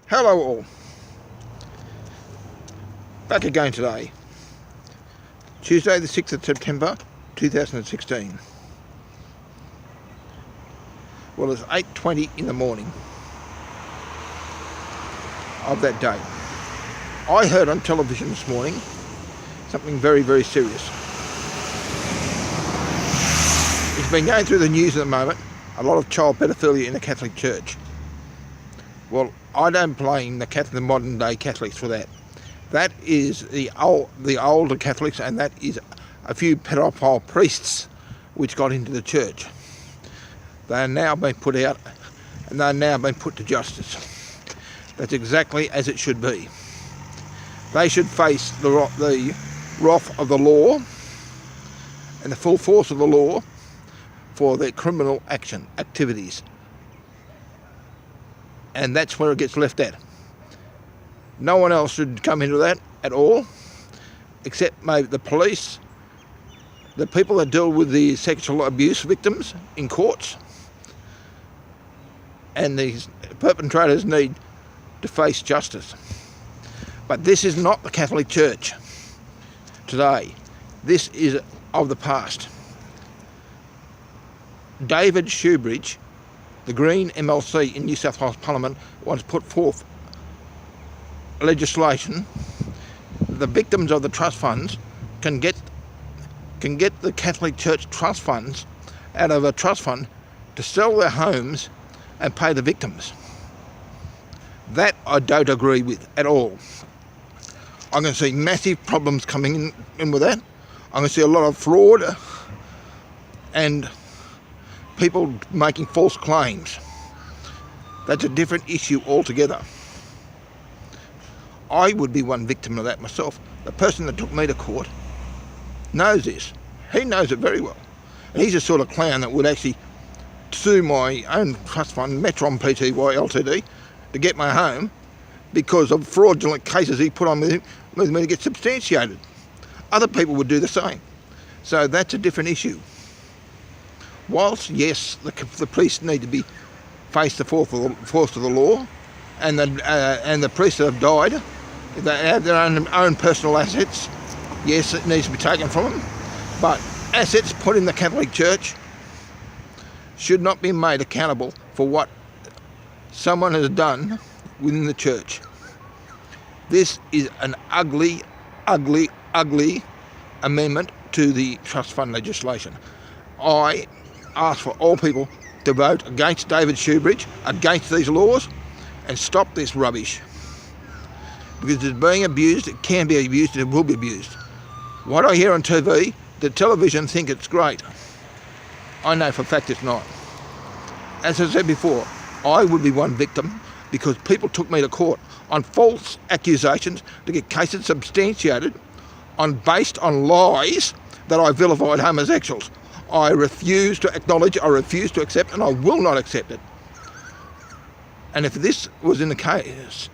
Hello all. Back again today. Tuesday the 6th of September 2016. Well, it's 8:20 in the morning of that day. I heard on television this morning something very, very serious. It's been going through the news at the moment, a lot of child pedophilia in the Catholic Church. Well, I don't blame the modern day Catholics for that. That is the older Catholics, and that is a few pedophile priests which got into the church. They are now being put out, and they are now being put to justice. That's exactly as it should be. They should face the wrath of the law and the full force of the law for their criminal activities. And that's where it gets left at. No one else should come into that at all, except maybe the police, the people that deal with the sexual abuse victims in courts, and these perpetrators need to face justice. But this is not the Catholic Church today. This is of the past. David Shoebridge, the Green MLC in New South Wales Parliament, once put forth legislation. The victims of the trust funds can get the Catholic Church trust funds out of a trust fund to sell their homes and pay the victims. That I don't agree with at all. I'm going to see massive problems coming in with that. I'm going to see a lot of fraud and people making false claims. That's a different issue altogether. I would be one victim of that myself. The person that took me to court knows this. He knows it very well. And he's the sort of clown that would actually sue my own trust fund, Metron Pty Ltd, to get my home because of fraudulent cases he put on with me to get substantiated. Other people would do the same. So that's a different issue. Whilst, yes, the priests need to be face the force of the law, and the priests that have died, they have their own personal assets. Yes, it needs to be taken from them, but assets put in the Catholic Church should not be made accountable for what someone has done within the church. This is an ugly, ugly, ugly amendment to the trust fund legislation. I ask for all people to vote against David Shoebridge, against these laws, and stop this rubbish. Because it's being abused, it can be abused, and it will be abused. What I hear on TV, the television think it's great. I know for a fact it's not. As I said before, I would be one victim because people took me to court on false accusations to get cases substantiated based on lies that I vilified homosexuals. I refuse to acknowledge, I refuse to accept, and I will not accept it. And if this was in the case,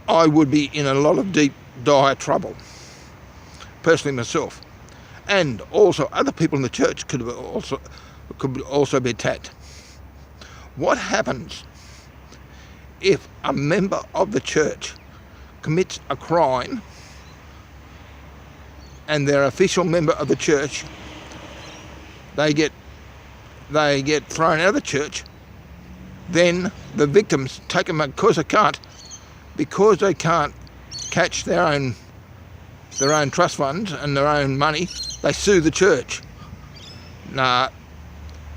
I would be in a lot of deep, dire trouble. Personally myself. And also other people in the church could also be attacked. What happens if a member of the church commits a crime and their official member of the church, they get thrown out of the church? Then the victims take them because they can't catch their own trust funds and their own money. They sue the church. Nah,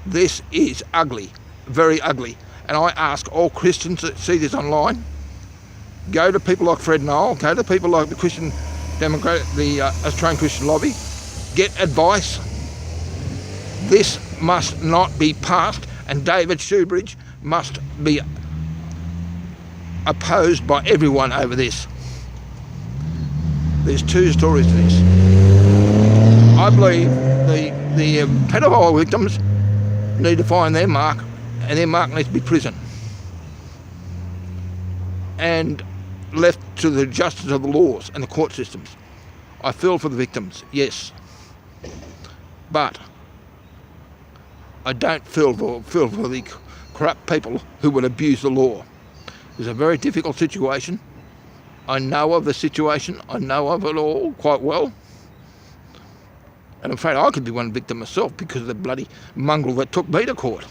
this is ugly, very ugly. And I ask all Christians that see this online, go to people like Fred Noel, go to people like the Christian Democrat, the Australian Christian Lobby, get advice. This must not be passed, and David Shoebridge must be opposed by everyone over this. There's two stories to this. I believe the pedophile victims need to find their mark, and their mark needs to be prison. And left to the justice of the laws and the court systems. I feel for the victims, yes. But I don't feel for the corrupt people who would abuse the law. It's a very difficult situation. I know of the situation. I know of it all quite well. And I'm afraid I could be one victim myself because of the bloody mongrel that took me to court.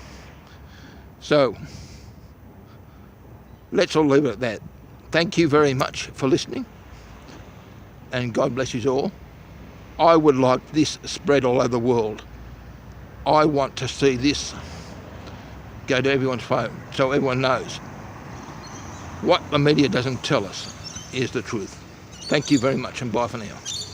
So, let's all leave it at that. Thank you very much for listening. And God bless you all. I would like this spread all over the world. I want to see this go to everyone's phone so everyone knows what the media doesn't tell us is the truth. Thank you very much and bye for now.